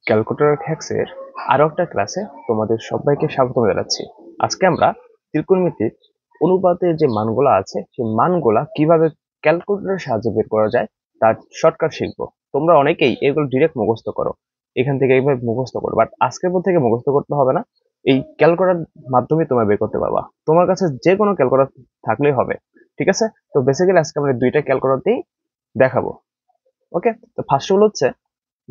Calculator হ্যাক্সের আরো একটা ক্লাসে তোমাদের সবাইকে স্বাগতম জানাচ্ছি। আজকে আমরা ত্রিকোণমিতিক অনুপাতের যে মানগুলো আছে সেই মানগুলা কিভাবে ক্যালকুলেটরের সাহায্যে বের করা যায় তার শর্টকাট শিখবো। তোমরা অনেকেই এগুলো ডিরেক্ট মুখস্থ করো, এখান থেকে এইভাবে মুখস্থ করো, বাট আজকের পর থেকে মুখস্থ করতে হবে না। এই ক্যালকুলেটর মাধ্যমে তোমরা বের করতে পারবা। তোমার কাছে যে কোনো ক্যালকুলেটর থাকলেই হবে, ঠিক আছে? তো বেসিক্যালি আজকে আমরা দুইটা ক্যালকুলেটর দিয়েই দেখাবো। ওকে, তো ফার্স্ট অফ অল হচ্ছে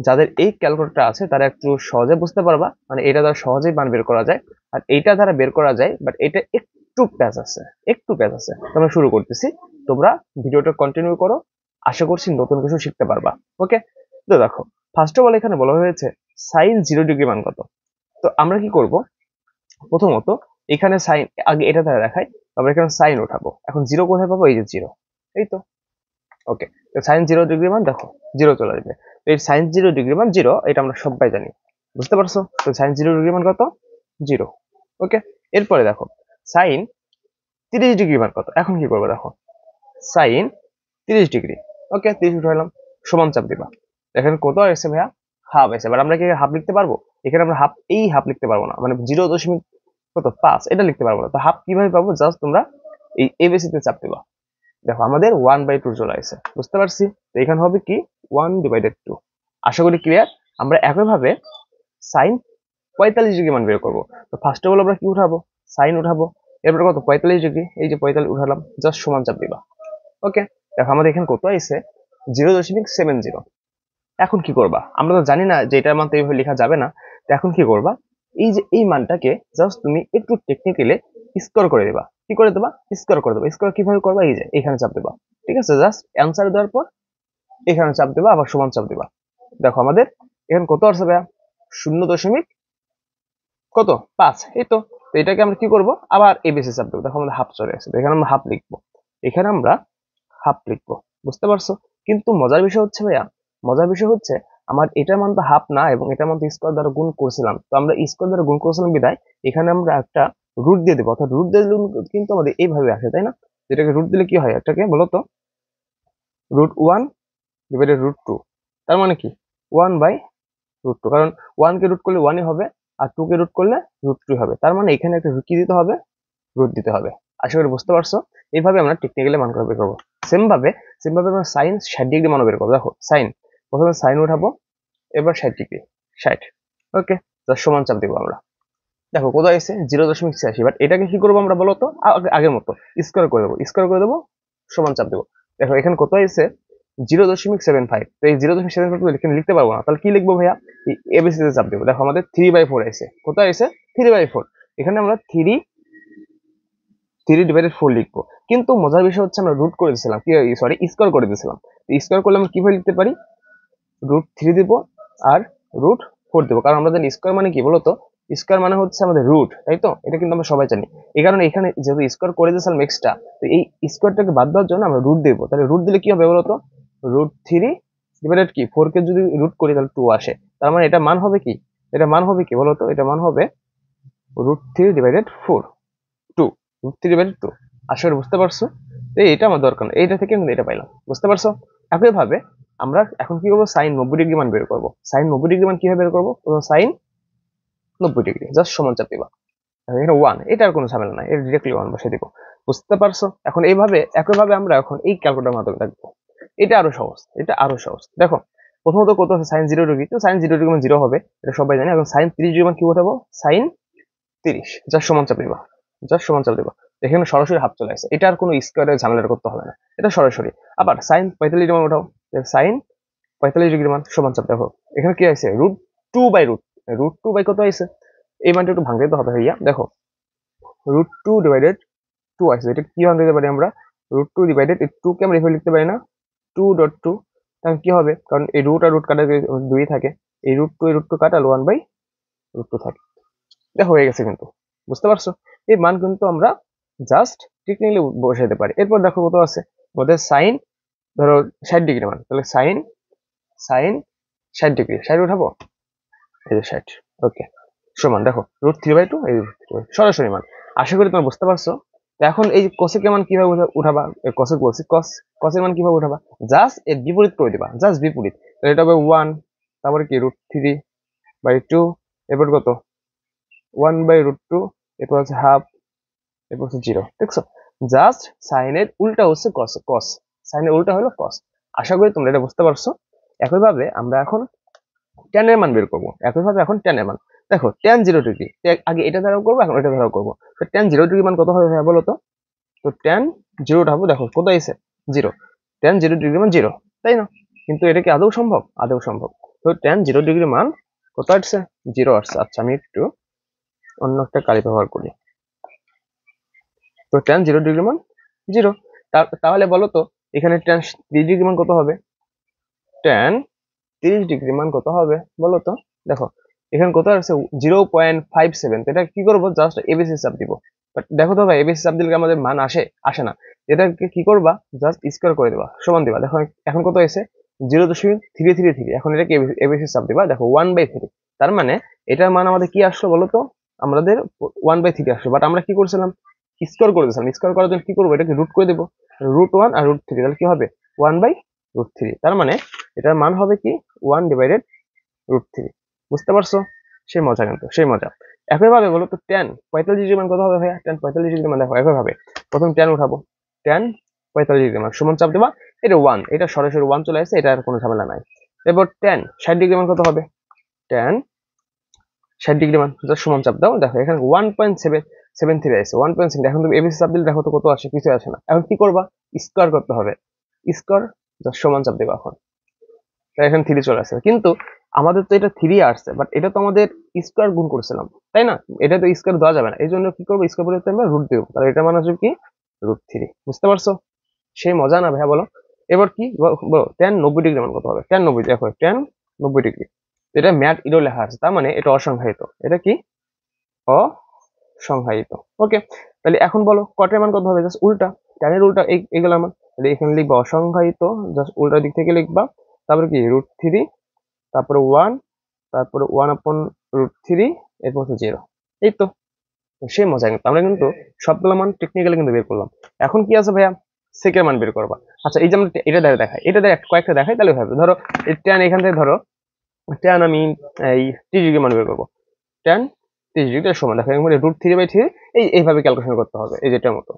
যাদের এই ক্যালকুলেটরটা আছে তারা একটু সহজে বুঝতে পারবা, মানে এটা দ্বারা সহজেই মান বের করা যায়। আর এইটা দ্বারা বের করা যায়, বাট এটা একটু প্যাচ আছে। তোমরা শুরু করতেছি, তোমরা ভিডিওটা কন্টিনিউ করো, আশা করছি নতুন কিছু শিখতে পারবা। ওকে, তো দেখো ফার্স্ট অফ অল এখানে বলা হয়েছে সাইন 0 ডিগ্রি মান কত। তো আমরা কি করব, প্রথমত এখানে সাইন আগে এটা দ্বারা দেখাই, আমরা এখানে সাইন উঠাবো। এখন জিরো কোথায় পাবো? এই যে জিরো, এই তো। ওকে, তো সাইন 0 ডিগ্রি মান দেখো জিরো চলে আসবে। এই সাইন 0 ডিগ্রি মান জিরো, এটা আমরা সবাই জানি, বুঝতে পারছো? তো সাইন 0 ডিগ্রি মান কত? জিরো। ওকে, এরপরে দেখো সাইন 30 ডিগ্রি মান কত। এখন কি করবো দেখো, সাইন 30 ডিগ্রি, ওকে 30 উঠাইলাম, সমান চাপ দিবা। এখানে কত এসে ভাইয়া? হাফ এসে। এবার আমরা কি হাফ লিখতে পারবো? এখানে আমরা হাফ, এই হাফ লিখতে পারবো না, মানে 0.5 এটা লিখতে পারবো না। তো হাফ কিভাবে পাবো? জাস্ট তোমরা এই এবিসি তে চাপ দিবা। দেখো আমাদের 1/2 চলে আসছে, বুঝতে পারছি? তো এখানে হবে কি 1/2। আশা করি ক্লিয়ার। আমরা একইভাবে সাইন 45 ডিগ্রি মান বের করবো। তো ফার্স্ট অফ অল আমরা কি উঠাবো? সাইন উঠাবো। এরপর কত? 45 ডিগ্রি, এই যে 45 উঠালাম, জাস্ট সমান চাপ দিবা। ওকে, দেখো আমাদের এখানে কত আইছে? 0.70। এখন কি করবা? আমরা তো জানি না যে এটার মান তো এইভাবে লেখা যাবে না। তো এখন কি করবা, এই যে এই মানটাকে জাস্ট তুমি একটু টেকনিক্যালি স্কোর করে দেবা। কি করে দেবা? স্কোর করে দেবা। স্কোর কিভাবে করবা? এই যে এখানে চাপ দেবা, ঠিক আছে? জাস্ট অ্যান্সার দেওয়ার পর এখানে চাপ দেবা, আবার সমান চাপ দেবা। দেখো আমাদের এখানে কত আসছে ভাইয়া? 0. কত? 5, এই তো। তো এটাকে আমরা কি করব? আবার এবিসি চাপ দেবো। দেখো আমাদের হাফ চলে আসছে। এখানে আমরা হাফ লিখবো, এখানে আমরা হাফ লিখবো, বুঝতে পারছো? কিন্তু মজার বিষয় হচ্ছে ভাইয়া, মজার বিষয় হচ্ছে আমার এটার মান তো হাফ না, এবং এটার মান তো স্কোয়ার দ্বারা গুণ করছিলাম। তো আমরা স্কোয়ার দ্বারা গুণ করছিলাম বিদায় এখানে আমরা একটা রুট দিয়ে দেবো। অর্থাৎ রুট দিয়ে দিলে কিন্তু আমাদের এইভাবে আসে, তাই না? যেটাকে রুট দিলে কি হয়? একটাকে বলো তো, √1/√2। তার মানে কি 1/√2, কারণ 1 কে রুট করলে 1ই হবে, আর 2 কে রুট করলে √2 হবে। তার মানে এখানে একটা কি দিতে হবে? রুট দিতে হবে। আশা করি বুঝতে পারছো। এইভাবে আমরা টেকনিক্যালি মান বের করবো। সেম ভাবে আমরা সাইন 60 ডিগ্রি মান বের করবো। দেখো সাইন, প্রথমে সাইন উঠাবো, এবার 60 ডিগ্রি, 60। ওকে, তার সমান চাপ দিব আমরা। দেখো কোথায় এসে 0.86। বাট এটাকে কি করবো আমরা বলো তো? আগের মতো স্কোয়ার করে দেবো, সমান চাপ দেবো। দেখো এখানে কত এসে 0.75। তো এই 0.75 এখানে লিখতে পারবো না, তাহলে কি লিখবো ভাইয়া? এই এবিসি তে চাপ দেবো। দেখো আমাদের 3/4 এসে, কোথায় এসে 3/4। এখানে আমরা 3/4 লিখবো। কিন্তু মজার বিষয় হচ্ছে আমরা রুট করে দিয়েছিলাম, কি সরি স্কোয়ার করে দিয়েছিলাম। স্কোয়ার করলে আমরা কিভাবে লিখতে পারি? √3 দিব আর √4 দেবো, কারণ আমরা জানি স্কোয়ার মানে কি বলতো? স্কোয়ার মানে হচ্ছে আমাদের রুট, তাই তো? এটা কিন্তু আমরা সবাই জানি। এই কারণে এখানে যেহেতু স্কোয়ার করে দিয়েছিলাম এক্সট্রা, তো এই স্কোয়ারটাকে বাদ দেওয়ার জন্য আমরা রুট দেবো। তাহলে রুট দিলে কি হবে বলতো? √3 কি 4 কে যদি রুট করি তাহলে 2 আসে। তার মানে এটা মান হবে কি? এটা মান হবে কি বলতো? এটা মান হবে √3/4, 2, √3/2। আশা করি বুঝতে পারছো। তো এটা আমার দরকার না, এইটা থেকে কিন্তু এটা পাইলাম, বুঝতে পারছো? একইভাবে আমরা এখন কি করবো? সাইন 90 ডিগ্রি মান বের করবো। সাইন 90 ডিগ্রি মান কিভাবে বের করবো? সাইন 90 ডিগ্রি, জাস্ট সমান চাপ দিবা। এখানে 1, এটার কোনো ঝামেলা নাই, এটা ডিরেক্টলি 1 বসে দিব, বুঝতে পারছো? এখন এইভাবে একইভাবে আমরা এখন এই ক্যালকুলেটর মাধ্যমে দেখবো। এটা আরো সহজ। দেখো প্রথমত কত আছে? Sine 0 degree. তো সাইন 0 ডিগ্রি মান 0 হবে, এটা সবাই জানে। এখন সাইন 30 ডিগ্রি মান কি উঠাবো? সাইন 30, জাস্ট সমান চাপ দিবা, এখানে সরাসরি হাফ চলে আসে। এটা আর কোনো স্কোয়ারের ঝামেলা করতে হবে না, এটা সরাসরি। আবার সাইন 45 ডিগ্রি মান উঠাও, সাইন 45 ডিগ্রি মান সমান চাপ। দেখো এখানে কি আছে? √2/√2 কত আছে? এই মানটা একটু ভাঙতে হবে ভাইয়া। দেখো √2/2 আছে, এটা কি মান দিতে পারি আমরা? √2/2 কে আমরা এভাবে লিখতে পারি না? 2.2। তাহলে কি হবে? কারণ এই রুট আর রুট কাটা 2 থাকে, এই √2 কাটাল 1/√2 থাকে। এটা হয়ে গেছে কিন্তু, বুঝতে পারছো? এই মান কিন্তু আমরা জাস্ট টেকনিক্যালি বসাইতে পারি। এরপর দেখো কত আছে আমাদের? সাইন ধরো 60 ডিগ্রি মান, তাহলে সাইন সাইন 60 ডিগ্রি, 60 উঠাবো, এই যে 60। ওকে, সমান দেখো √3/2, এই সরাসরি মান। আশা করি তোমরা বুঝতে পারছো। তো এখন এই কোসেকের মান কিভাবে উঠাবা? কোসেক বলছি, কসের মান কিভাবে উঠাবা? জাস্ট এর বিপরীত করে দিবা, জাস্ট বিপরীত। তাহলে এটা হবে 1, তারপরে কি √3, 2 এরপর কত 1/√2, এরপর হচ্ছে হাফ, এরপর হচ্ছে 0। দেখছো, জাস্ট সাইনের উল্টা হচ্ছে কস, সাইনের উল্টা হলো কস। আশা করি তোমরা এটা বুঝতে পারছো। একইভাবে আমরা এখন tan এর মান বের করবো। একইভাবে এখন tan এর মান দেখো, tan 0 ডিগ্রি আগে এটা ধারাও করবো, এখন এটা ধারাও করবো। তো tan 0 ডিগ্রি মান কত হবে ভাইয়া বলো তো? তো tan 0 উঠাবো, দেখো কত আইছে 0। tan 0 ডিগ্রি মান 0, তাই না? কিন্তু এটা কি আদৌ সম্ভব? আদৌ সম্ভব। তো tan 0 ডিগ্রি মান কত আসছে? 0 আসছে। আচ্ছা, আমি একটু অন্য একটা কালি ব্যবহার করি। তো tan 0 ডিগ্রি মান 0। তাহলে বলো তো এখানে tan 30 ডিগ্রি মান কত হবে? tan 30 ডিগ্রি মান কত হবে বলো তো? দেখো এখানে কত আছে 0.57। তো এটা কি করবো? জাস্ট এবিসি চাপ দিব। বাট দেখো তো ভাই, এবিসি চাপ দিলে কি আমাদের মান আসে না। এটাকে কি করবা? জাস্ট স্কোয়ার করে দিবা, সমান দিবা। দেখো এখন কত হয়েছে 0.333। এখন এটাকে এবিসি চাপ দিবা, দেখো 1/3। তার মানে এটার মান আমাদের কি আসলো বলো তো? আমাদের 1/3 আসলো। বাট আমরা কি করছিলাম? স্কোয়ার করে দিয়েছিলাম। স্কোয়ার করার জন্য কি করবো? এটাকে রুট করে দেবো। √1 আর √3, তাহলে কি হবে 1/√3। তার মানে এটার মান হবে কি 1/√3। বুঝতে পারছো? সেই মজা, কিন্তু সেই মজা। একইভাবে বলো তো tan 45 ডিগ্রি মান কত হবে ভাইয়া? tan 45 ডিগ্রি মান দেখো একইভাবে প্রথম tan উঠাবো। tan 45 ডিগ্রি মান সমান চাপ দেবা, এটা 1, এটা সরাসরি 1 চলে আসছে, এটা আর কোনো ঝামেলা নাই। এরপর tan 60 ডিগ্রি মান কত হবে? tan 60 ডিগ্রি মান জাস্ট সমান চাপ দাও, দেখো এখানে 1.773 আসছে, 1.7। এখন তুমি এবিসি চাপ দিলে দেখো তো কত আসে? কিছু আসে না। এখন কি করবা? স্কোয়ার করতে হবে। স্কোয়ার জাস্ট সমান চাপ দেবা। এখন এখানে 3 চলে আসছে, কিন্তু আমাদের তো এটা 3 আসছে, বাট এটা তো আমাদের স্কোয়ার গুণ করছিলাম, তাই না? এটা তো স্কোয়ার দেওয়া যাবে না, এই জন্য কি করবো? স্কোয়ার পরিবর্তে আমরা রুট দেবো। তাহলে এটা মানে হচ্ছে কি √3। বুঝতে পারছো? সেই মজা না ভাইয়া বলো? এবার কি বলো, tan 90 ডিগ্রি মান কত হবে? tan 90, দেখো tan 90 ডিগ্রি, এটা ম্যাট ইরো লেখা আছে, তার মানে এটা অসংখ্যায়িত। এটা কি অসংখ্যায়িত। ওকে, তাহলে এখন বলো কটের মান কত হবে? জাস্ট উল্টা, tan এর উল্টা এগুলো মান। তাহলে এখানে লিখবা অসংখ্যায়িত, জাস্ট উল্টা দিক থেকে লিখবা। তারপরে কি √3, তারপরে 1, তারপরে 1/√3, এরপর হচ্ছে 0। এই তো, সে মজা। কিন্তু আমরা কিন্তু সবগুলো মান টেকনিক্যালি কিন্তু বের করলাম। এখন কি আছে ভাইয়া? সেকের মান বের করবা। আচ্ছা, এই যে আমরা এটা দ্বারা দেখাই, এটা দ্বারা কয়েকটা দেখাই, তাহলে হবে। ধরো এই tan, এখান থেকে ধরো tan আমি এই 30 ডিগ্রি মান বের করবো। tan 30 ডিগ্রি সমান, দেখো এর মধ্যে √3/3 এইভাবে ক্যালকুলেশন করতে হবে, এই যেটার মতো।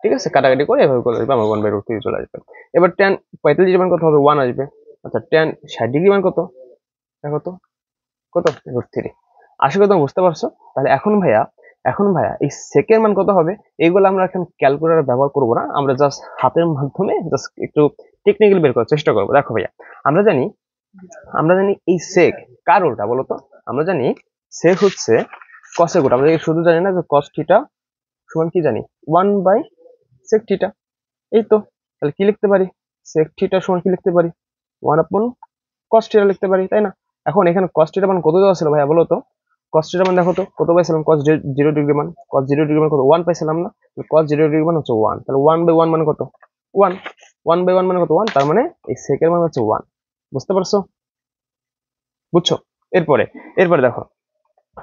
ঠিক আছে, কাটাকাটি করে এভাবে করে দিবে, আমার 1/√3 চলে আসবে। এবার tan 45 ডিগ্রি মান কত হবে? 1 আসবে। আচ্ছা, tan 60 ডিগ্রি মান কত? দেখো তো কত? √3। আশা করি তুমি বুঝতে পারছো। তাহলে এখন ভাইয়া এই সেকের মান কত হবে? এইগুলো আমরা এখন ক্যালকুলেটর ব্যবহার করবো না, আমরা জাস্ট হাতের মাধ্যমে জাস্ট একটু টেকনিক্যালি বের করার চেষ্টা করবো। দেখো ভাইয়া, আমরা জানি আমরা জানি এই সেক কার উল্টা বলো তো? আমরা জানি সেক হচ্ছে কসের উল্টা। আমরা শুধু জানি না যে কস থিটা সমান কি জানি 1/sec থিটা। এই তো, তাহলে কি লিখতে পারি? sec থিটা সমান কি লিখতে পারি? 1/cos থিটা লিখতে পারি, তাই না? এখন এখানে cos থিটা মান কত দেওয়া ছিল ভাইয়া বলো তো? cos থিটা মান দেখো তো কত পাইছিলাম? cos 0 ডিগ্রি মান, cos 0 ডিগ্রি মান কত? 1 পাইছিলাম না? cos 0 ডিগ্রি মান হচ্ছে 1, তাহলে 1/1 মানে কত? 1। 1/1 মানে কত? 1। তার মানে এই sec এর মান হচ্ছে 1। বুঝতে পারছো? বুঝছো? এরপরে এরপরে দেখো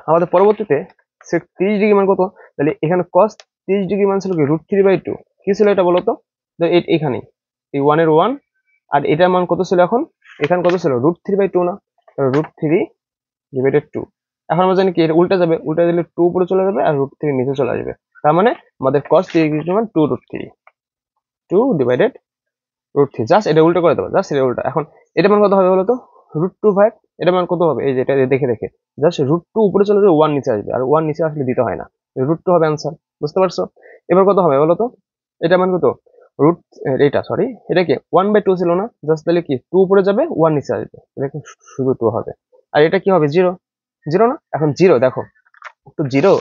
আমাদের পরবর্তীতে sec 30 ডিগ্রি মান কত? তাহলে এখানে cos 30 ডিগ্রি মান ছিল কি √3/2। কি ছিল এটা বলো তো? এখানে এই 1 এর 1, আর এটার মান কত ছিল এখন? এখানে কত ছিল? √3/2 না? √3/2। এখন আমরা জানি কি এটা উল্টা যাবে, উল্টা দিলে 2 উপরে চলে যাবে আর √3 নিচে চলে আসবে। তার মানে আমাদের cos 30 ডিগ্রি মান 2√3, 2/√3। জাস্ট এটা উল্টো করে দেবো, জাস্ট এটা উল্টা। এখন এটা মান কত হবে বলো তো? √2/, এটা মান কত হবে? এই যে এটা দেখে দেখে জাস্ট √2 উপরে চলে যাবে, 1 নিচে আসবে, আর 1 নিচে আসলে দিতে হয় না, √2 হবে অ্যান্সার। বুঝতে পারছো? এবার কত হবে বলো তো? এটা মান কত? রুট, এটা সরি, এটা কি 1/2 ছিল না? জাস্ট তাহলে কি 2 উপরে যাবে, 1 নিচে আসবে, এটা কি শুধু 2 হবে। আর এটা কি হবে? 0। 0 না? এখন 0 দেখো তো 0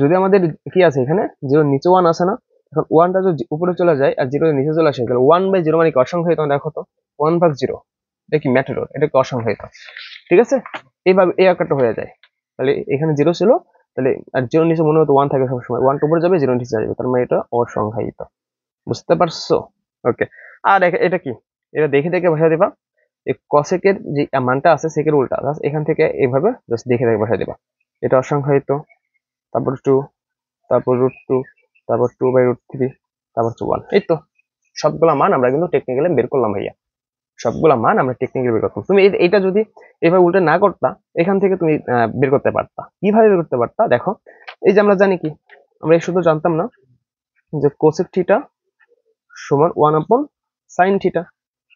যদি আমাদের কি আছে এখানে 0 নিচে 1 আছে না? এখন 1টা যদি উপরে চলে যায় আর 0 নিচে চলে আসে, তাহলে 1/0 মানে কি অসংখ্যায়িত? দেখো তো 1/0, এটা কি ম্যাটাডোর, এটা কি অসংখ্যায়িত। ঠিক আছে, এইভাবে এই আকারটা হয়ে যায়। তাহলে এখানে 0 ছিল, তাহলে আর 0 নিচে মনে হতো 1 থাকে সবসময়, 1 উপরে যাবে, 0 নিচে যাবে, তার মানে এটা অসংখ্যায়িত। বুঝতে পারছো? ওকে। আর এটা কি? এটা দেখে দেখে বসাই দিবা। এই কসেকের যে মানটা আছে সেকের উল্টা, জাস্ট এখান থেকে এইভাবে জাস্ট দেখে দেখে বসাই দিবা। এটা অসংখ্যায়িত, তারপর 2, তারপর √2, তারপর 2/√3, তারপর 1। এই তো সবগুলা মান আমরা কিন্তু টেকনিক্যালি বের করলাম ভাইয়া। সবগুলা মান আমরা টেকনিক্যালি বের করতাম। তুমি এটা যদি এভাবে উল্টে না করতা, এখান থেকে তুমি বের করতে পারতা। কিভাবে বের করতে পারতা? দেখো, এই যে আমরা জানি কি, আমরা এই শুধু জানতাম না যে কোসেক থিটা সমান 1/sin θ।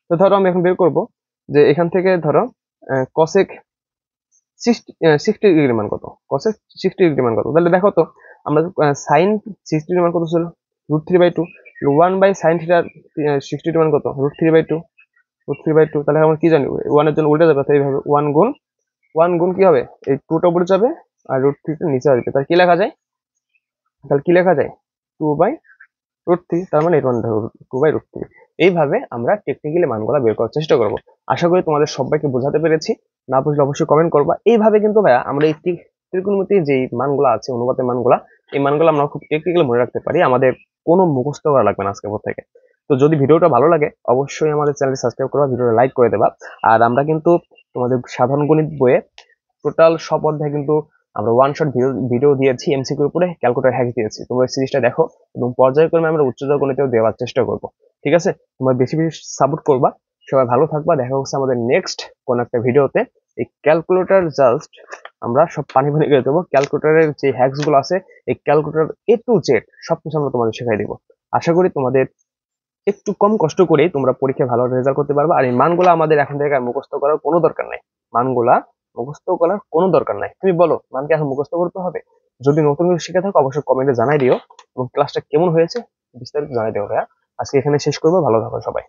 তো ধরো আমি এখন বের করব যে এখান থেকে ধরো কসেক 60 ডিগ্রি মান কত, কসেক 60 ডিগ্রি মান কত। তাহলে দেখো তো, আমরা সাইন 60 মান কত ছিল, √3/2। 1/sin θ 60 মান কত, √3/2। √3/2, তাহলে আমরা কি জানি, ওয়ানের জন্য উল্টে যাবে, এইভাবে ওয়ান গুণ কি হবে, এই টুটা উপরে যাবে আর √3টা নিচে আসবে। তাহলে কি লেখা যায়, টু বাই √3। তার মানে এটা 2/√3। এইভাবে আমরা টেকনিক্যালি মানগুলা বের করার চেষ্টা করব। আশা করি তোমাদের সবাইকে বোঝাতে পেরেছি। না বুঝলে অবশ্যই কমেন্ট করবা। এইভাবে কিন্তু ভাইয়া আমরা এই ত্রিকোণমিতির যে মানগুলা আছে, অনুপাতের মানগুলা, এই মানগুলো আমরা খুব টেকনিক্যালি মনে রাখতে পারি। আমাদের কোনো মুখস্থ করা লাগবে না আজকের পর থেকে। তো যদি ভিডিওটা ভালো লাগে অবশ্যই আমাদের চ্যানেলটি সাবস্ক্রাইব করবা, ভিডিওটা লাইক করে দেবা। আর আমরা কিন্তু তোমাদের সাধারণ গণিত বইয়ে টোটাল সব অধ্যায় কিন্তু আমরা ওয়ান শট ভিডিও দিয়েছি, এমসিকিউর উপরে ক্যালকুলেটর হ্যাক দিয়েছি। তোমরা সিরিজটা দেখো এবং পর্যায়ক্রমে আমরা উচ্চতর গণিতেও দেওয়ার চেষ্টা করব। ঠিক আছে, তোমরা বেশি বেশি সাপোর্ট করবা। সবাই ভালো থাকবা, দেখা হচ্ছে আমাদের নেক্সট কোন একটা ভিডিওতে। এই ক্যালকুলেটর জাস্ট আমরা সব পানি পানি করে দেবো। ক্যালকুলেটরের যে হ্যাকস গুলো আছে, এই ক্যালকুলেটর A to Z সবকিছু আমরা তোমাদের শেখাই দেবো। আশা করি তোমাদের একটু কম কষ্ট করে তোমরা পরীক্ষায় ভালো রেজাল্ট করতে পারবে। আর এই মানগুলো আমাদের এখন থেকে মুখস্থ করার কোনো দরকার নাই। মানগুলা মুখস্থ করার কোনো দরকার নাই। তুমি বলো, মানকে এখন মুখস্থ করতে হবে? যদি নতুন কিছু শিখে থাকো অবশ্যই কমেন্টে জানাই দিও, এবং ক্লাসটা কেমন হয়েছে বিস্তারিত জানাই দিও ভাইয়া। আজকে এখানে শেষ করবো, ভালো থাকো সবাই।